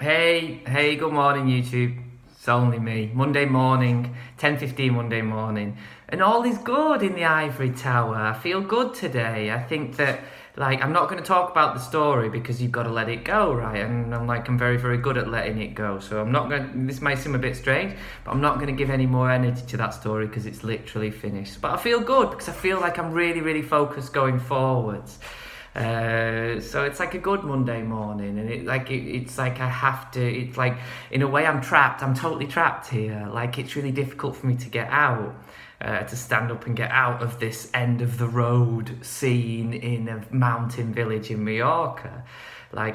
Hey, good morning, YouTube. It's only me. Monday morning, 10:15 Monday morning. And all is good in the Ivory Tower. I feel good today. I think that, I'm not going to talk about the story because you've got to let it go, right? And I'm very, very good at letting it go. So I'm not going this might seem a bit strange, but I'm not going to give any more energy to that story because it's literally finished. But I feel good because I feel like I'm really, really focused going forwards. So it's like a good Monday morning, and it's like I have to. It's like in a way I'm trapped. I'm totally trapped here. Like it's really difficult for me to get out, to stand up and get out of this end of the road scene in a mountain village in Mallorca. I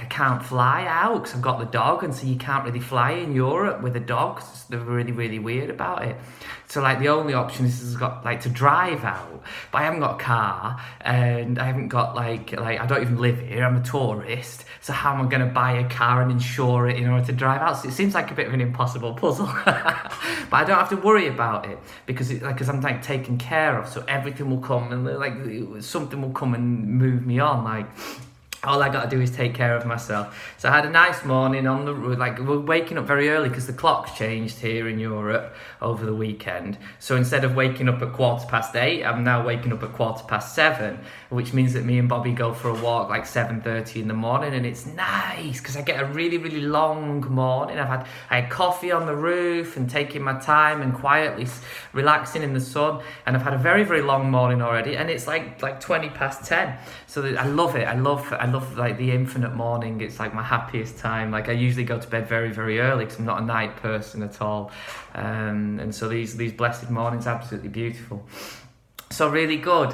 can't fly out because I've got the dog, and so you can't really fly in Europe with a dog. They're really, really weird about it. So the only option is to drive out, but I haven't got a car, and I haven't got I don't even live here. I'm a tourist, so how am I going to buy a car and insure it in order to drive out? So it seems like a bit of an impossible puzzle, but I don't have to worry about it because I'm taken care of. So everything will come and something will come and move me on. All I got to do is take care of myself. So I had a nice morning on the road. We're waking up very early because the clock's changed here in Europe over the weekend. So instead of waking up at 8:15, I'm now waking up at 7:15, which means that me and Bobby go for a walk 7:30 in the morning, and it's nice because I get a really, really long morning. I had coffee on the roof and taking my time and quietly relaxing in the sun, and I've had a very, very long morning already, and it's like 10:20. So I love it. I love the infinite morning. It's my happiest time. I usually go to bed very, very early because I'm not a night person at all, and so these blessed mornings are absolutely beautiful. So really good.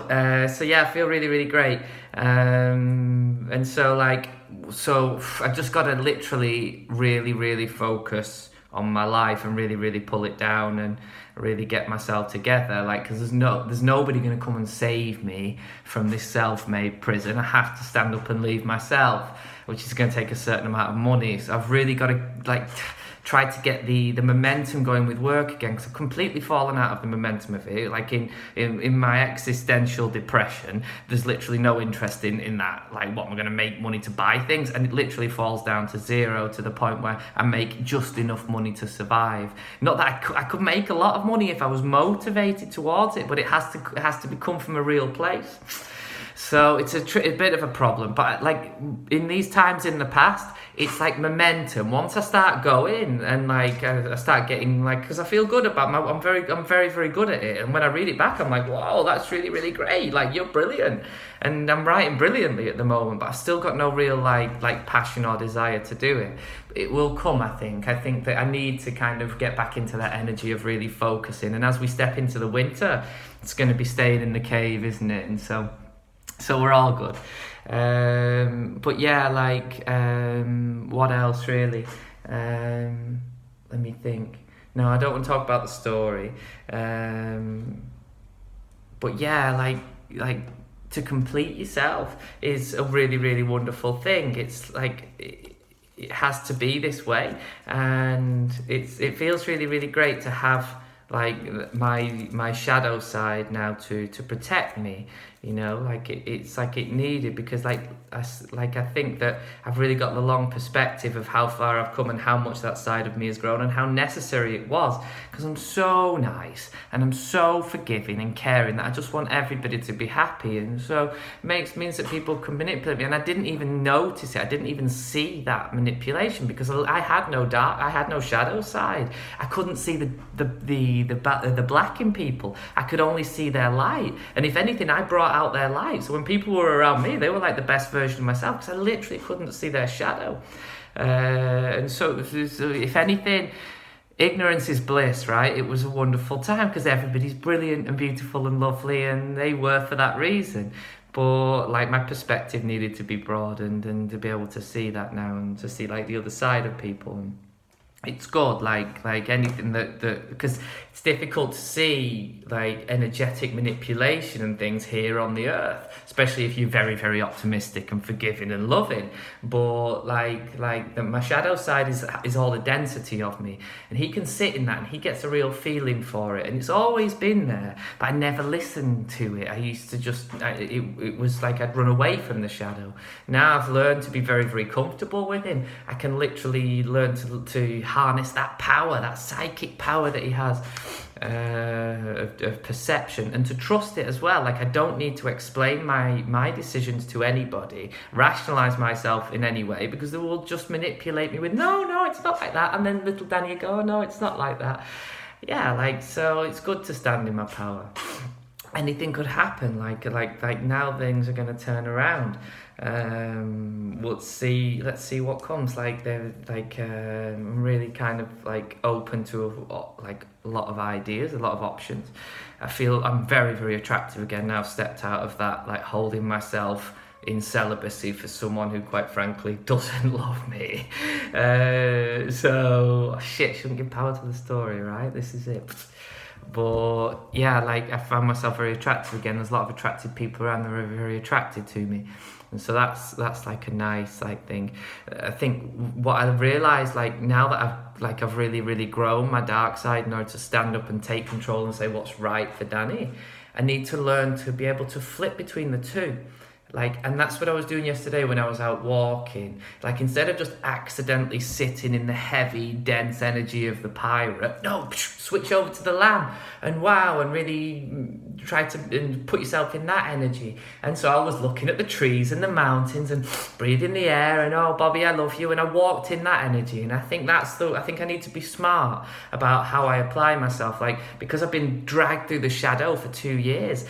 So yeah, I feel really, really great. And so I've just got to literally really, really focus on my life and really, really pull it down and really get myself together. Because there's nobody going to come and save me from this self-made prison. I have to stand up and leave myself, which is going to take a certain amount of money. So I've really got to try to get the momentum going with work again, because I've completely fallen out of the momentum of it. In my existential depression, there's literally no interest in that. What am I going to make money to buy things? And it literally falls down to zero, to the point where I make just enough money to survive. Not that I could make a lot of money if I was motivated towards it, but it has to come from a real place. So it's a bit of a problem, but in these times in the past, it's momentum. Once I start going and I start getting because I feel good about I'm very, very good at it. And when I read it back, I'm like, wow, that's really, really great. You're brilliant, and I'm writing brilliantly at the moment, but I've still got no real passion or desire to do it. It will come, I think. I think that I need to kind of get back into that energy of really focusing. And as we step into the winter, it's going to be staying in the cave, isn't it? And so we're all good. But yeah, what else really? Let me think. No, I don't want to talk about the story. But yeah, to complete yourself is a really, really wonderful thing. It's it has to be this way, and it feels really, really great to have my shadow side now to protect me, it's it needed, because I think that I've really got the long perspective of how far I've come and how much that side of me has grown and how necessary it was, because I'm so nice and I'm so forgiving and caring that I just want everybody to be happy, and so means that people can manipulate me, and I didn't even notice it. I didn't even see that manipulation because I had no shadow side. I couldn't see the black in people. I could only see their light, and if anything, I brought out their light. So when people were around me, they were the best version of myself because I literally couldn't see their shadow. And so if anything, ignorance is bliss, right? It was a wonderful time because everybody's brilliant and beautiful and lovely, and they were for that reason. But my perspective needed to be broadened and to be able to see that now, and to see the other side of people. it's good, like anything that because it's difficult to see like energetic manipulation and things here on the earth, especially if you're very, very optimistic and forgiving and loving. But my shadow side is all the density of me, and he can sit in that, and he gets a real feeling for it, and it's always been there. But I never listened to it. I used to it was like I'd run away from the shadow. Now I've learned to be very, very comfortable with him. I can literally learn to harness that power, that psychic power that he has, of perception, and to trust it as well. Like, I don't need to explain my decisions to anybody, rationalize myself in any way, because they will just manipulate me with no, it's not like that, and then little Danny will go, oh, no, it's not like that. Yeah, like, so it's good to stand in my power. Anything could happen, like now things are going to turn around. Let's see what comes. Like, they're like, I'm really kind of like open to a lot of ideas, a lot of options. I feel I'm very, very attractive again now. I've stepped out of that, like, holding myself in celibacy for someone who, quite frankly, doesn't love me. Shouldn't give power to the story, right? This is it. But yeah, like, I found myself very attractive again. There's a lot of attractive people around that are very, very attracted to me, and so that's like a nice like thing. I think what I realised, like, now that I've really, really grown my dark side in order to stand up and take control and say what's right for Danny, I need to learn to be able to flip between the two. Like, and that's what I was doing yesterday when I was out walking. Like, instead of just accidentally sitting in the heavy, dense energy of the pirate, no, switch over to the lamb and wow, and really try to put yourself in that energy. And so I was looking at the trees and the mountains and breathing the air and, oh, Bobby, I love you. And I walked in that energy. And I think I think I need to be smart about how I apply myself. Like, because I've been dragged through the shadow for 2 years,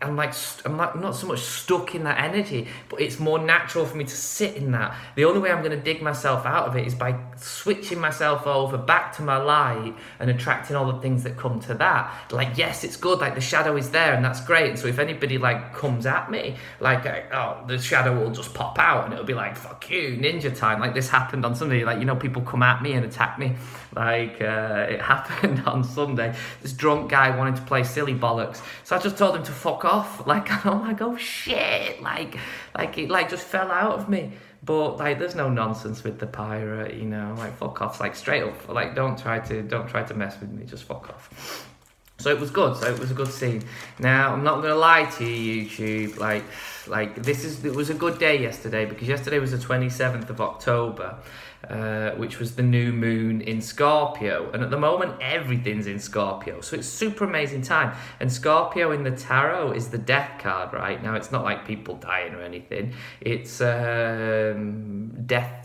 I'm not so much stuck in that energy, but it's more natural for me to sit in that. The only way I'm going to dig myself out of it is by switching myself over back to my light and attracting all the things that come to that. Like, yes, it's good, like, the shadow is there and that's great. And so if anybody like comes at me, like, the shadow will just pop out and it'll be like, fuck you, ninja time. Like, this happened on Sunday. Like, people come at me and attack me. Like, it happened on Sunday. This drunk guy wanted to play silly bollocks, so I just told him to fuck off. Like, I'm like, oh shit, like it like just fell out of me. But like, there's no nonsense with the pirate, like, fuck off, like, straight up, like, don't try to mess with me, just fuck off. So it was good. So it was a good scene. Now, I'm not gonna lie to you, YouTube. It was a good day yesterday, because yesterday was the 27th of October, which was the new moon in Scorpio. And at the moment, everything's in Scorpio. So it's super amazing time. And Scorpio in the tarot is the death card, right? Now, it's not like people dying or anything. It's death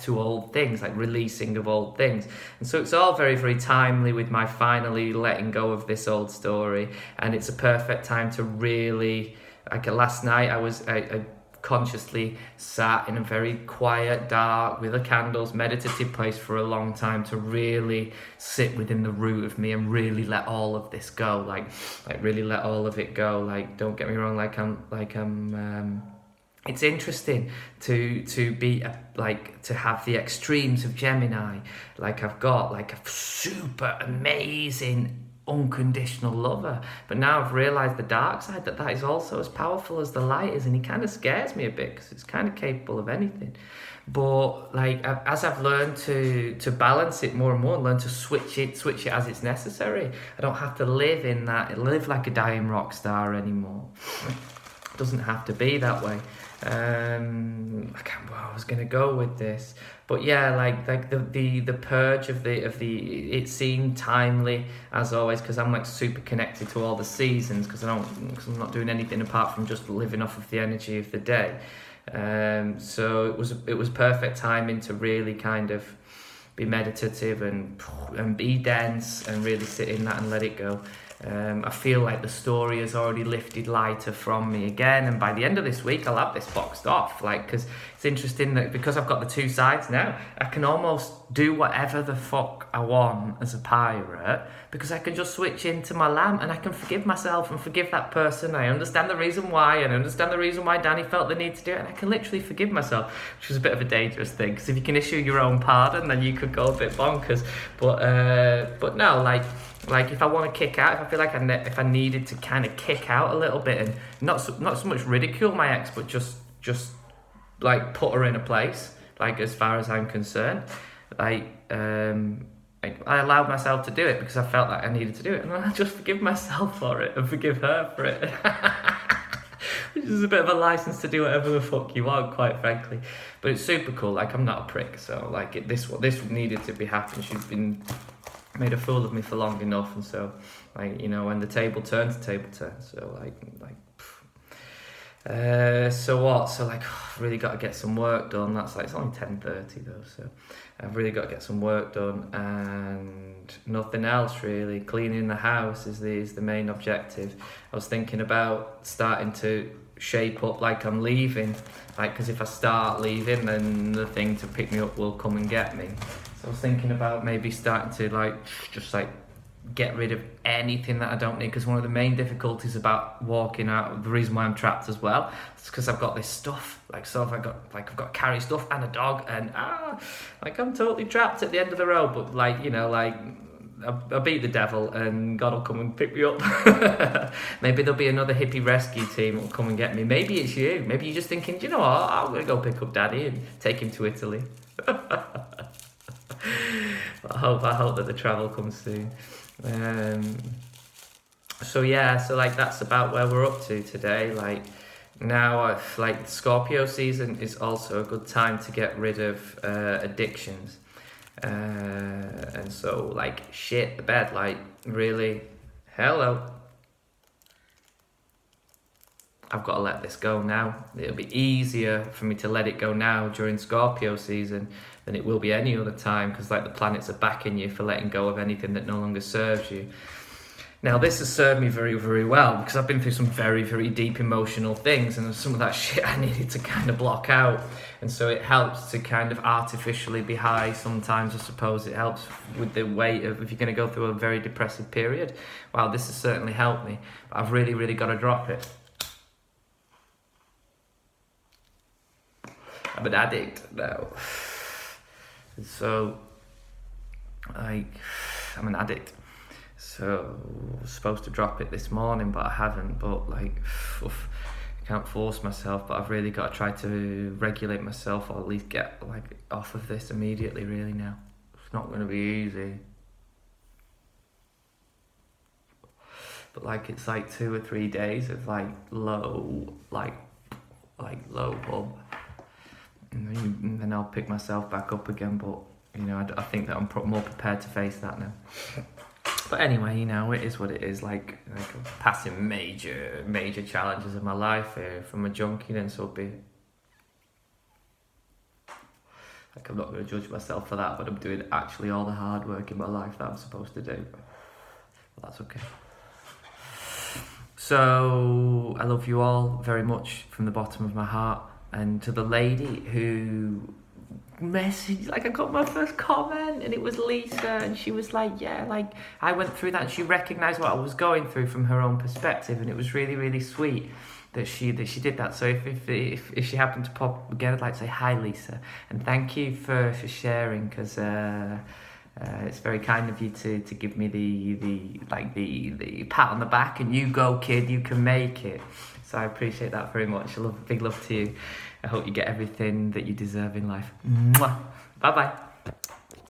to old things, like releasing of old things. And so it's all very, very timely with my finally letting go of this old story. And it's a perfect time to really, like, last night I consciously sat in a very quiet, dark, with the candles, meditative place for a long time to really sit within the root of me and really let all of this go, like really let all of it go. Like, don't get me wrong, it's interesting to be to have the extremes of Gemini. Like, I've got like a super amazing unconditional lover, but now I've realized the dark side, that is also as powerful as the light is, and he kind of scares me a bit because it's kind of capable of anything. But like, as I've learned to balance it more and more, learn to switch it as it's necessary, I don't have to live like a dying rock star anymore. It doesn't have to be that way. I was gonna go with this, but yeah, like the purge of the it seemed timely as always, because I'm like super connected to all the seasons, because I'm not doing anything apart from just living off of the energy of the day. So it was perfect timing to really kind of be meditative and be dense and really sit in that and let it go. I feel like the story has already lifted lighter from me again, and by the end of this week I'll have this boxed off, like, because it's interesting that because I've got the two sides now, I can almost do whatever the fuck I want as a pirate, because I can just switch into my lamb and I can forgive myself and forgive that person. I understand the reason why, and I understand the reason why Danny felt the need to do it, and I can literally forgive myself, which is a bit of a dangerous thing, because if you can issue your own pardon, then you could go a bit bonkers. But no, like if I want to kick out, if I feel like if I needed to kind of kick out a little bit and not so much ridicule my ex, but just like put her in a place, like as far as I'm concerned, like I allowed myself to do it because I felt like I needed to do it, and I just forgive myself for it and forgive her for it. Which is a bit of a license to do whatever the fuck you want, quite frankly. But it's super cool. Like, I'm not a prick, so like this needed to be happening. She's been made a fool of me for long enough, and so, like, you know, when the table turns, the table turns. So so what? So like, I've really got to get some work done. That's like, it's only 10:30 though, so I've really got to get some work done, and nothing else really. Cleaning the house is the main objective. I was thinking about starting to shape up like I'm leaving, like, because if I start leaving, then the thing to pick me up will come and get me. So I was thinking about maybe starting to just get rid of anything that I don't need, because one of the main difficulties about walking out, the reason why I'm trapped as well, is because I've got this stuff, I've got to carry stuff and a dog, and I'm totally trapped at the end of the road. But I beat the devil and God will come and pick me up. Maybe there'll be another hippie rescue team that will come and get me. Maybe it's you. Maybe you're just thinking, do you know what, I'm going to go pick up Daddy and take him to Italy. I hope that the travel comes soon. So that's about where we're up to today. Like, now Scorpio season is also a good time to get rid of addictions. And so, like, shit the bed, like, really, hello, I've got to let this go now. It'll be easier for me to let it go now during Scorpio season than it will be any other time, because like the planets are backing you for letting go of anything that no longer serves you. Now, this has served me very, very well, because I've been through some very, very deep emotional things, and some of that shit I needed to kind of block out. And so it helps to kind of artificially be high sometimes, I suppose. It helps with the weight of, if you're going to go through a very depressive period. Wow, this has certainly helped me. But I've really, really got to drop it. I'm an addict now. So, I'm an addict. So I was supposed to drop it this morning, but I haven't. But I can't force myself. But I've really got to try to regulate myself, or at least get off of this immediately. Really now, it's not going to be easy. But it's 2 or 3 days of low bub, and then I'll pick myself back up again. But I think that I'm more prepared to face that now. But anyway, it is what it is. Like passing major challenges of my life from a junkie, then so be it. I'm not going to judge myself for that, but I'm doing actually all the hard work in my life that I'm supposed to do. But that's okay. So I love you all very much from the bottom of my heart. And to the lady who messaged, I got my first comment, and it was Lisa, and she was I went through that, and she recognised what I was going through from her own perspective, and it was really, really sweet that she did that. So if she happened to pop again, I'd like to say hi, Lisa, and thank you for sharing, because it's very kind of you to give me the pat on the back, and you go, kid, you can make it. So I appreciate that very much. Big love to you. I hope you get everything that you deserve in life. Mwah. Bye-bye.